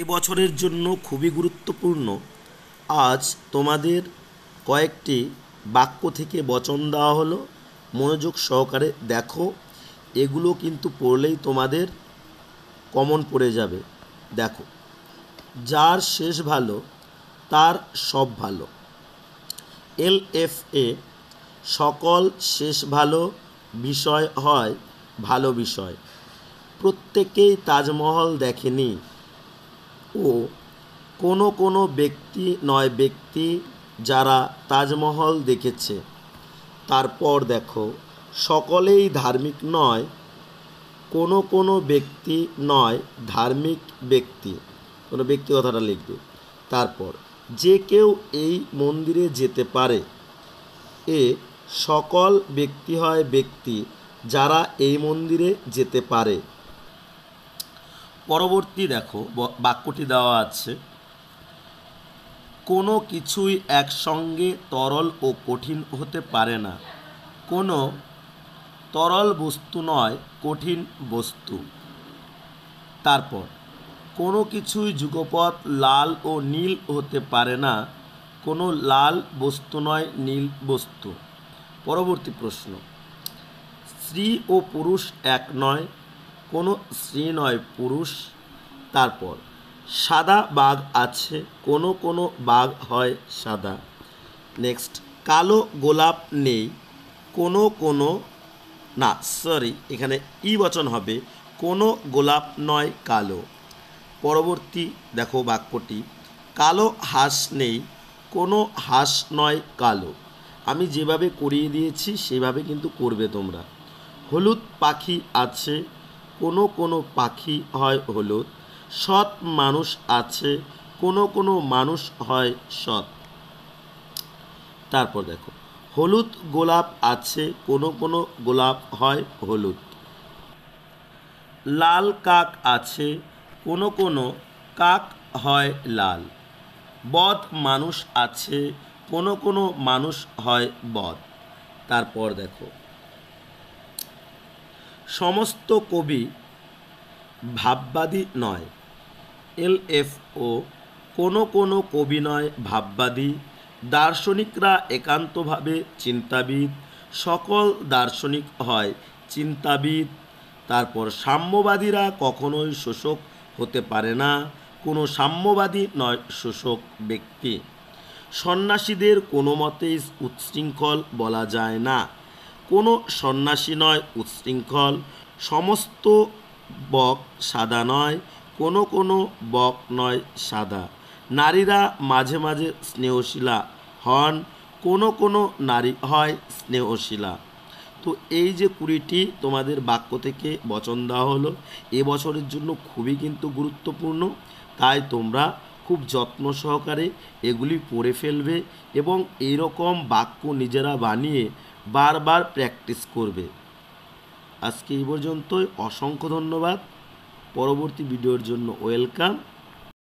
এবছরের জন্য খুবই গুরুত্বপূর্ণ। আজ তোমাদের কয়েকটি বাক্য থেকে বচন দেওয়া হলো, মনোযোগ সহকারে দেখো। এগুলো কিন্তু পড়লেই তোমাদের কমন পড়ে যাবে। দেখো, যার শেষ ভালো তার সব ভালো। LFA, সকল শেষ ভালো বিষয় হয় ভালো বিষয়। প্রত্যেকেই তাজমহল দেখেনি ও কোনো কোনো ব্যক্তি নয় ব্যক্তি যারা তাজমহল দেখেছে। তারপর দেখো, সকলেই ধার্মিক নয়, কোনো কোনো ব্যক্তি নয় ধার্মিক ব্যক্তি, কোনো ব্যক্তি কথাটা লিখবে। তারপর, যে কেউ এই মন্দিরে যেতে পারে। এ সকল ব্যক্তি হয় ব্যক্তি যারা এই মন্দিরে যেতে পারে। পরবর্তী দেখো, বাক্যটি দেওয়া আছে, কোনো কিছুই একসঙ্গে তরল ও কঠিন হতে পারে না। কোনো তরল বস্তু নয় কঠিন বস্তু। তারপর, কোনো কিছুই যুগপৎ লাল ও নীল হতে পারে না। কোনো লাল বস্তু নয় নীল বস্তু। পরবর্তী প্রশ্ন, স্ত্রী ও পুরুষ এক নয়, কোনো স্ত্রী নয় পুরুষ। তারপর, সাদা বাঘ আছে, কোনো কোনো বাঘ হয় সাদা। নেক্সট, কালো গোলাপ নেই, কোনো কোনো না সরি এখানে বচন হবে, কোনো গোলাপ নয় কালো। পরবর্তী দেখো বাক্যটি, কালো হাঁস নেই, কোনো হাঁস নয় কালো। আমি যেভাবে করিয়ে দিয়েছি সেভাবে কিন্তু করবে তোমরা। হলুদ পাখি আছে, কোনো কোনো পাখি হয় হলুদ। সৎ মানুষ আছে, কোনো কোনো মানুষ হয় সৎ। তারপর দেখো, হলুদ গোলাপ আছে, কোনো কোনো গোলাপ হয় হলুদ। লাল কাক আছে, কোনো কোনো কাক হয় লাল। বদ মানুষ আছে, কোনো কোনো মানুষ হয় বদ। তারপর দেখো, সমস্ত কবি ভাববাদী নয়। LFO, কোনো কোনো কবি নয় ভাববাদী। দার্শনিকরা একান্তভাবে চিন্তাবিদ, সকল দার্শনিক হয় চিন্তাবিদ। তারপর, সাম্যবাদীরা কখনোই শোষক হতে পারে না, কোনো সাম্যবাদী নয় শোষক ব্যক্তি। সন্ন্যাসীদের কোনো মতেই উচ্ছৃঙ্খল বলা যায় না, কোনো সন্ন্যাসী নয় উচ্ছৃঙ্খল। সমস্ত বক সাদা নয়, কোনো কোনো বক নয় সাদা। নারীরা মাঝে মাঝে স্নেহশীলা হন, কোনো কোনো নারী হয় স্নেহশীলা। তো এই যে 20টি তোমাদের বাক্য থেকে বচন দেওয়া হলো, এবছরের জন্য খুবই কিন্তু গুরুত্বপূর্ণ। তাই তোমরা খুব যত্ন সহকারে এগুলি পড়ে ফেলবে এবং এইরকম বাক্য নিজেরা বানিয়ে বারবার প্র্যাকটিস করবে। আজকে এই পর্যন্তই। অসংখ্য ধন্যবাদ। পরবর্তী ভিডিওর জন্য ওয়েলকাম।